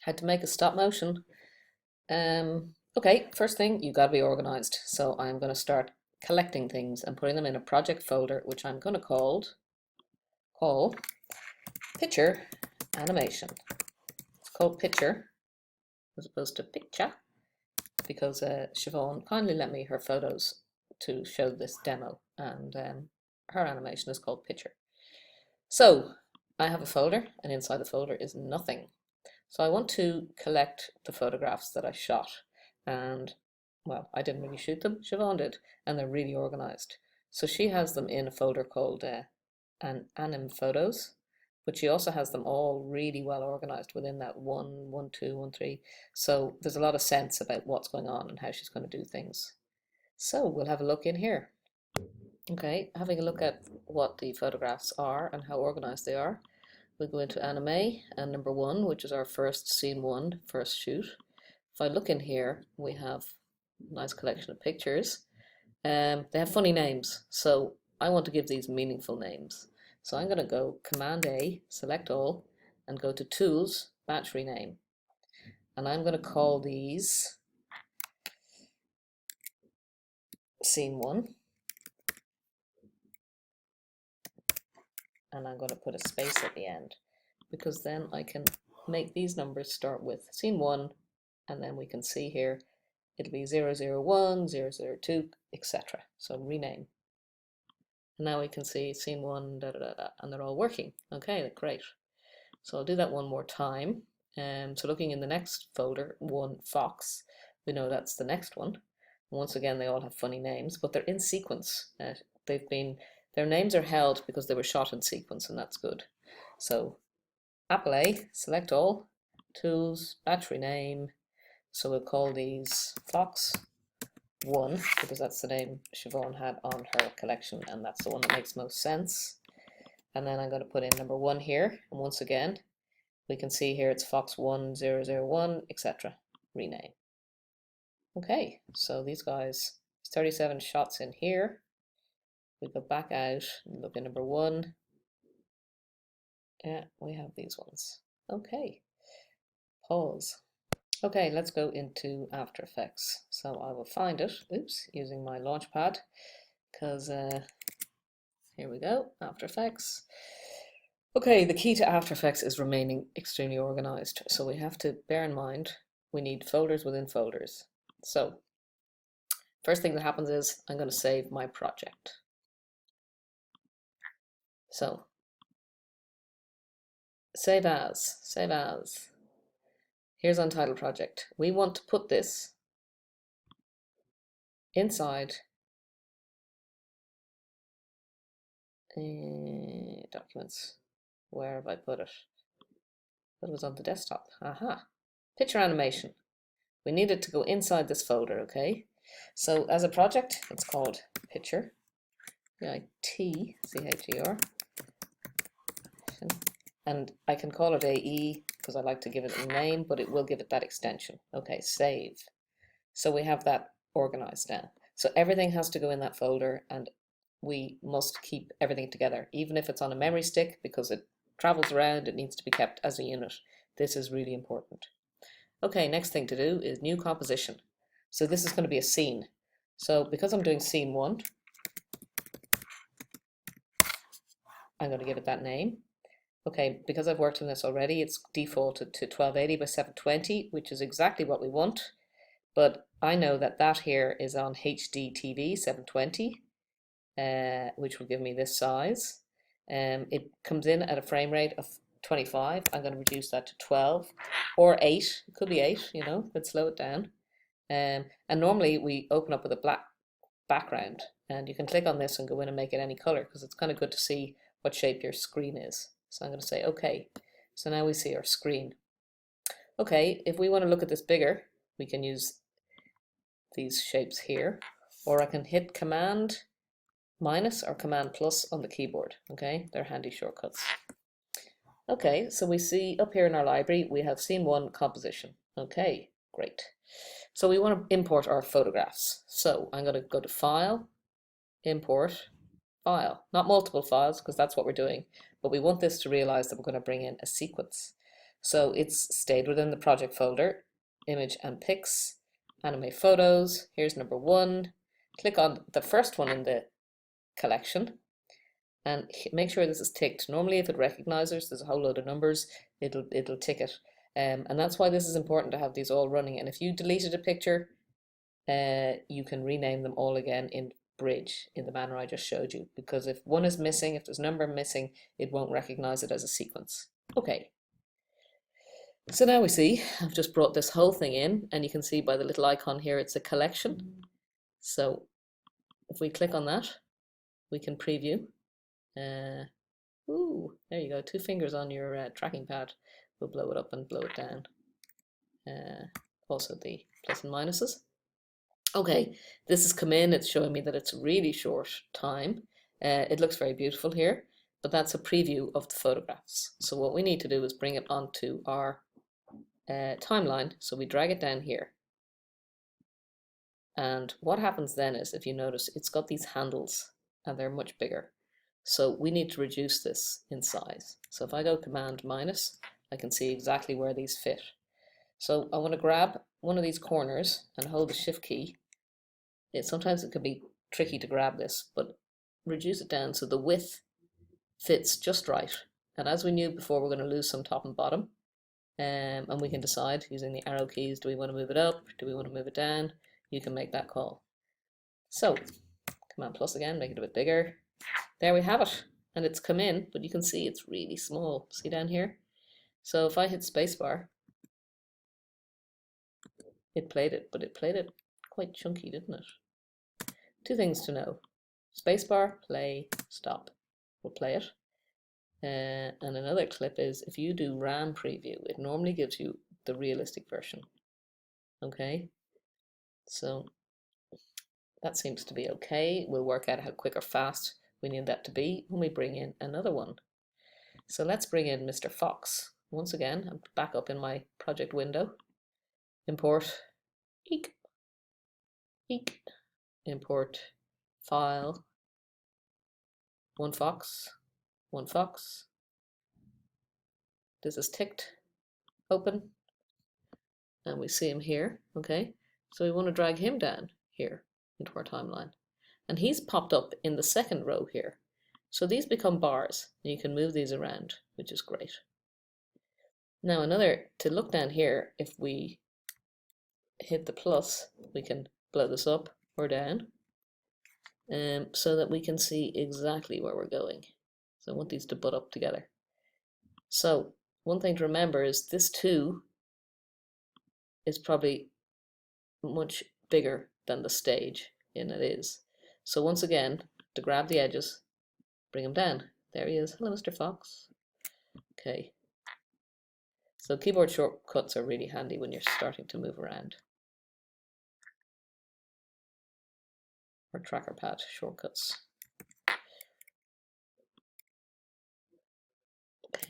Had to make a stop motion. Okay, first thing, you got to be organized. So I'm going to start collecting things and putting them in a project folder, which I'm going to call picture animation. It's called picture as opposed to picture because Siobhan kindly lent me her photos to show this demo, and her animation is called picture. So I have a folder, and inside the folder is nothing. So I want to collect the photographs that I shot, and well, I didn't really shoot them, Siobhan did, and they're really organized. So she has them in a folder called Anim Photos, but she also has them all really well organized within that 1, 1, 2, 1, 3. So there's a lot of sense about what's going on and how she's going to do things. So we'll have a look in here. Okay, having a look at what the photographs are and how organized they are. We go into Animate and number 1, which is our first scene 1, first shoot. If I look in here, we have a nice collection of pictures. They have funny names, so I want to give these meaningful names. So I'm going to go Command A, select all, and go to Tools, Batch Rename. And I'm going to call these Scene 1. And I'm going to put a space at the end, because then I can make these numbers start with Scene 1, and then we can see here it'll be 001, 002, etc. So rename. And now we can see Scene 1, da, da, da, da, and they're all working. Okay, great. So I'll do that one more time. So looking in the next folder, 1 Fox, we know that's the next one. And once again, they all have funny names, but they're in sequence. Their names are held because they were shot in sequence, and that's good. So Apple A, select all, Tools, Batch Rename. So we'll call these Fox 1 because that's the name Siobhan had on her collection, and that's the one that makes most sense. And then I'm going to put in number 1 here, and once again we can see here it's Fox 1001, etc. Rename. Okay, so these guys, 37 shots in here. We go back out and look at number 1. Yeah, we have these ones. Okay, pause. Okay, let's go into After Effects. So I will find it, oops, using my Launchpad, because here we go, After Effects. Okay, the key to After Effects is remaining extremely organized. So we have to bear in mind, we need folders within folders. So first thing that happens is I'm going to save my project. So save as. Here's Untitled Project. We want to put this inside documents. Where have I put it? It was on the desktop. Aha. Picture animation. We need it to go inside this folder, okay? So as a project, it's called Picture. P-I-T-C-H-E-R. And I can call it AE because I like to give it a name, but it will give it that extension. Okay, save. So we have that organized now. So everything has to go in that folder, and we must keep everything together, even if it's on a memory stick, because it travels around, it needs to be kept as a unit. This is really important. Okay, next thing to do is new composition. So this is going to be a scene. So because I'm doing scene 1, I'm going to give it that name. Okay, because I've worked on this already, it's defaulted to 1280 by 720, which is exactly what we want. But I know that that here is on HD TV 720, which will give me this size. It comes in at a frame rate of 25. I'm going to reduce that to 12 or 8. It could be 8, you know, but slow it down. And normally we open up with a black background, and you can click on this and go in and make it any color because it's kind of good to see what shape your screen is. So I'm going to say okay. So now we see our screen. Okay, if we want to look at this bigger, we can use these shapes here, or I can hit Command minus or Command plus on the keyboard. Okay, they're handy shortcuts. Okay, so we see up here in our library we have scene 1 composition. Okay, great. So we want to import our photographs. So I'm going to go to File, Import, File. Not multiple files, because that's what we're doing, but we want this to realize that we're going to bring in a sequence. So it's stayed within the project folder, image and pics, animate photos. Here's number 1. Click on the first one in the collection and make sure this is ticked. Normally if it recognizes there's a whole load of numbers, it'll tick it. And that's why this is important to have these all running. And if you deleted a picture, you can rename them all again in Bridge in the manner I just showed you, because if one is missing, if there's a number missing, it won't recognize it as a sequence. Okay, so now we see I've just brought this whole thing in, and you can see by the little icon here it's a collection. So if we click on that, we can preview. Ooh, there you go, 2 fingers on your tracking pad will blow it up and blow it down. Also the plus and minuses. Okay, this has come in, it's showing me that it's really short time. It looks very beautiful here, but that's a preview of the photographs. So what we need to do is bring it onto our timeline. So we drag it down here. And what happens then is, if you notice, it's got these handles and they're much bigger. So we need to reduce this in size. So if I go Command minus, I can see exactly where these fit. So I want to grab one of these corners and hold the Shift key. Sometimes it can be tricky to grab this, but reduce it down so the width fits just right. And as we knew before, we're going to lose some top and bottom. And we can decide using the arrow keys, do we want to move it up? Do we want to move it down? You can make that call. So Command plus again, make it a bit bigger. There we have it. And it's come in, but you can see it's really small. See down here? So if I hit spacebar, it played it, but it played it quite chunky, didn't it? 2 things to know. Spacebar, play, stop. We'll play it. And another clip is, if you do RAM preview, it normally gives you the realistic version. Okay, so that seems to be okay. We'll work out how quick or fast we need that to be when we bring in another one. So let's bring in Mr. Fox. Once again, I'm back up in my project window. Import, eek, import file, one fox. This is ticked, open, and we see him here. Okay, so we want to drag him down here into our timeline, and he's popped up in the second row here. So these become bars, and you can move these around, which is great. Now to look down here, if we hit the plus, we can blow this up or down, so that we can see exactly where we're going. So I want these to butt up together. So one thing to remember is this 2 is probably much bigger than the stage in it is. So once again, to grab the edges, bring him down. There he is. Hello, Mr. Fox. Okay. So keyboard shortcuts are really handy when you're starting to move around. Or tracker pad shortcuts. Okay.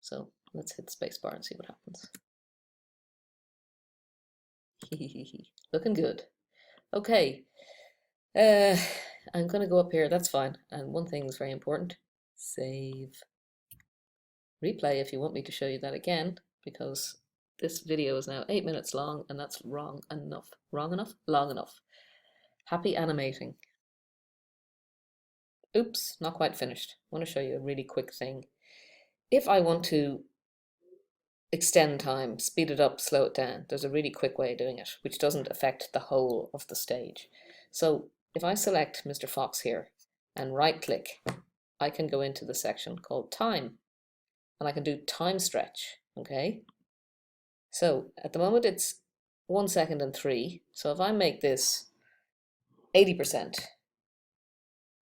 So let's hit spacebar and see what happens. Looking good. Okay. I'm going to go up here. That's fine. And one thing is very important. Save. Replay if you want me to show you that again, because this video is now 8 minutes long, and that's wrong enough. Wrong enough? Long enough. Happy animating. Oops, not quite finished. I want to show you a really quick thing. If I want to extend time, speed it up, slow it down, there's a really quick way of doing it, which doesn't affect the whole of the stage. So if I select Mr. Fox here and right click, I can go into the section called time, and I can do time stretch. Okay, so at the moment it's 1 second and 3. So if I make this 80%,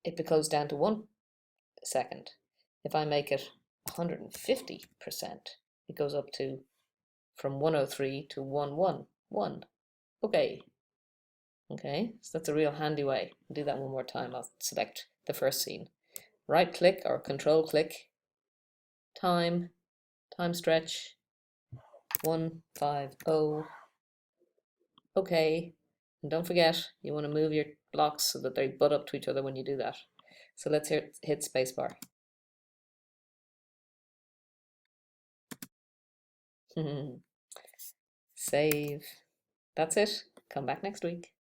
it goes down to 1 second. If I make it 150%, it goes up to from 103 to 111. Okay. Okay, so that's a real handy way. I'll do that one more time. I'll select the first scene. Right click or control click, time stretch, 150. Okay, and don't forget, you want to move your blocks so that they butt up to each other when you do that. So let's hit spacebar. Save. That's it. Come back next week.